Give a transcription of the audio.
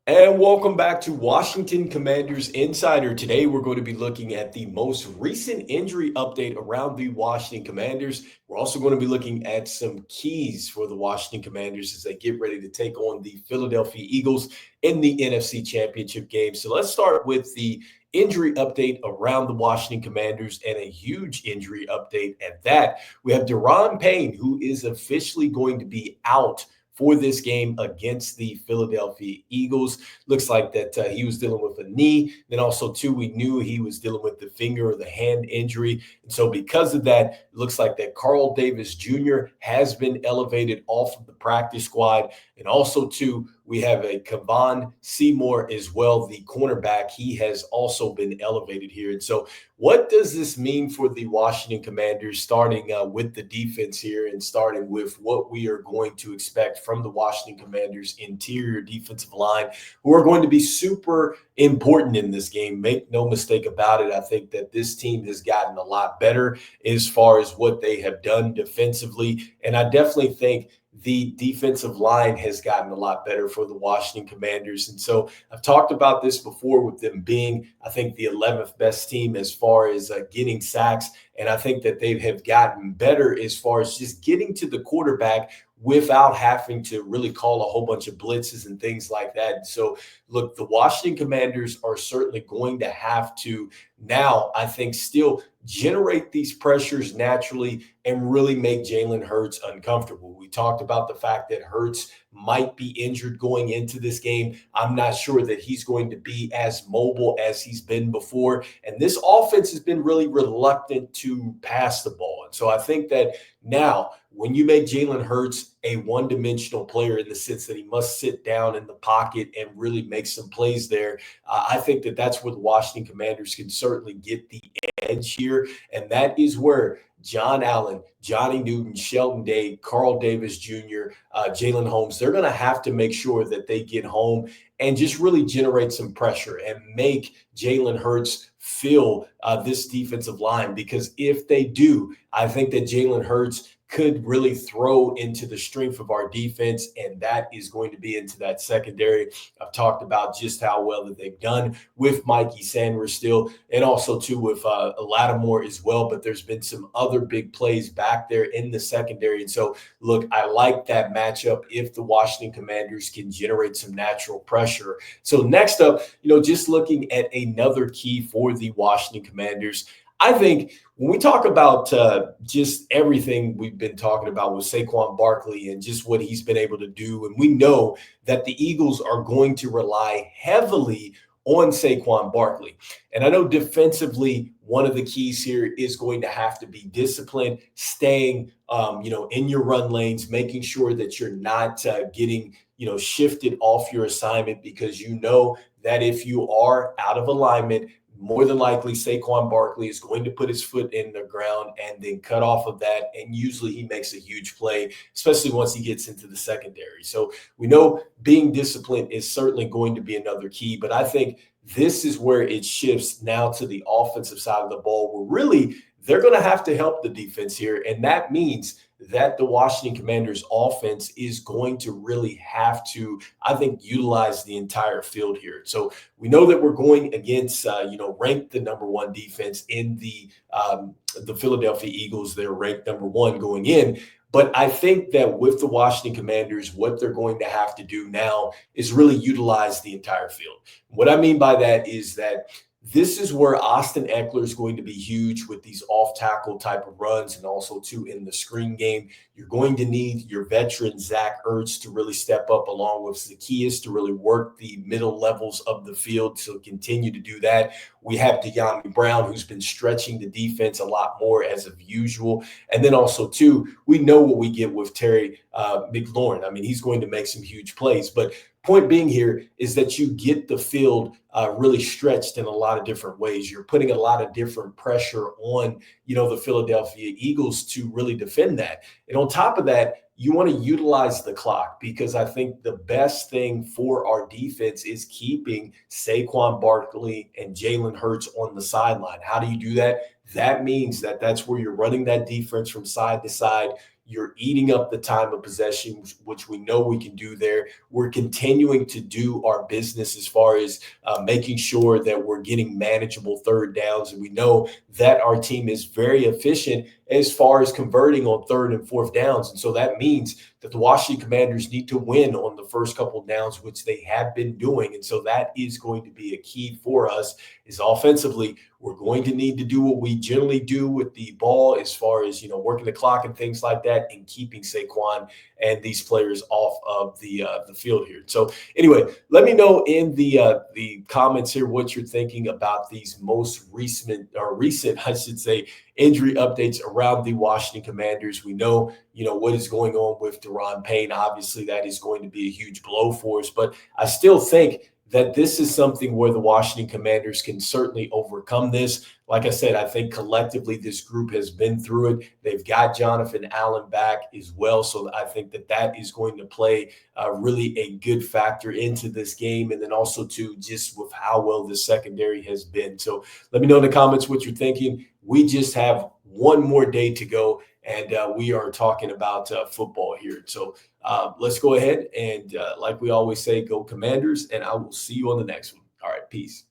And welcome back to Washington Commanders Insider. Today, we're going to be looking at the most recent injury update around the Washington Commanders. We're also going to be looking at some keys for the Washington Commanders as they get ready to take on the Philadelphia Eagles in the NFC Championship game. So let's start with the injury update around the Washington Commanders, and a huge injury update at that. We have Daron Payne, who is officially going to be out for this game against the Philadelphia Eagles. Looks like that he was dealing with a knee. Then also, too, we knew he was dealing with the finger or the hand injury. And so because of that, it looks like that Carl Davis Jr. has been elevated off of the practice squad. And also, too, we have a Kavan Seymour as well, the cornerback. He has also been elevated here. And so what does this mean for the Washington Commanders, starting with the defense here and starting with what we are going to expect from the Washington Commanders interior defensive line, who are going to be super important in this game? Make no mistake about it. I think that this team has gotten a lot better as far as what they have done defensively. And I definitely think the defensive line has gotten a lot better for the Washington Commanders. And so I've talked about this before with them being, I think, the 11th best team as far as getting sacks. And I think that they have gotten better as far as just getting to the quarterback without having to really call a whole bunch of blitzes and things like that. So, look, the Washington Commanders are certainly going to have to now, I think, still generate these pressures naturally and really make Jalen Hurts uncomfortable. We talked about the fact that Hurts might be injured going into this game. I'm not sure that he's going to be as mobile as he's been before. And this offense has been really reluctant to pass the ball. And so I think that now, when you make Jalen Hurts a one-dimensional player in the sense that he must sit down in the pocket and really make some plays there, I think that that's where the Washington Commanders can certainly get the edge here. And that is where John Allen, Johnny Newton, Sheldon Day, Carl Davis Jr., Jalen Holmes, they're going to have to make sure that they get home and just really generate some pressure and make Jalen Hurts feel this defensive line. Because if they do, I think that Jalen Hurts could really throw into the strength of our defense, and that is going to be into that secondary. I've talked about just how well that they've done with Mikey Sanders still, and also too with Lattimore as well, but there's been some other big plays back there in the secondary. And so, look, I like that matchup if the Washington Commanders can generate some natural pressure. So next up, just looking at another key for the Washington Commanders, I think when we talk about just everything we've been talking about with Saquon Barkley and just what he's been able to do, and we know that the Eagles are going to rely heavily on Saquon Barkley. And I know defensively, one of the keys here is going to have to be discipline, staying, in your run lanes, making sure that you're not getting, shifted off your assignment, because you know that if you are out of alignment, more than likely Saquon Barkley is going to put his foot in the ground and then cut off of that. And usually he makes a huge play, especially once he gets into the secondary. So we know being disciplined is certainly going to be another key. But I think this is where it shifts now to the offensive side of the ball, where really they're going to have to help the defense here. And that means that the Washington Commanders offense is going to really have to, I think, utilize the entire field here. So we know that we're going against, ranked the number one defense in the Philadelphia Eagles. They're ranked number one going in. But I think that with the Washington Commanders, what they're going to have to do now is really utilize the entire field. What I mean by that is that this is where Austin Eckler is going to be huge with these off-tackle type of runs, and also, too, in the screen game. You're going to need your veteran Zach Ertz to really step up, along with Zacchaeus, to really work the middle levels of the field, to continue to do that. We have De'Ami Brown, who's been stretching the defense a lot more as of usual. And then also, too, we know what we get with Terry McLaurin. I mean, he's going to make some huge plays. But point being here is that you get the field really stretched in a lot of different ways. You're putting a lot of different pressure on, the Philadelphia Eagles to really defend that. And on top of that, you want to utilize the clock, because I think the best thing for our defense is keeping Saquon Barkley and Jalen Hurts on the sideline. How do you do that? That means that that's where you're running that defense from side to side. You're eating up the time of possession, which we know we can do there. We're continuing to do our business as far as making sure that we're getting manageable third downs. And we know that our team is very efficient as far as converting on third and fourth downs. And so that means that the Washington Commanders need to win on the first couple of downs, which they have been doing. And so that is going to be a key for us is offensively. We're going to need to do what we generally do with the ball as far as, working the clock and things like that and keeping Saquon and these players off of the field here. So anyway, let me know in the comments here what you're thinking about these most recent, I should say, injury updates around the Washington Commanders. We know, what is going on with Daron Payne. Obviously, that is going to be a huge blow for us, but I still think that this is something where the Washington Commanders can certainly overcome this. Like I said, I think collectively this group has been through it. They've got Jonathan Allen back as well. So I think that is going to play really a good factor into this game. And then also, too, just with how well the secondary has been. So let me know in the comments what you're thinking. We just have one more day to go, and we are talking about football here. So let's go ahead and, like we always say, go Commanders, and I will see you on the next one. All right, peace.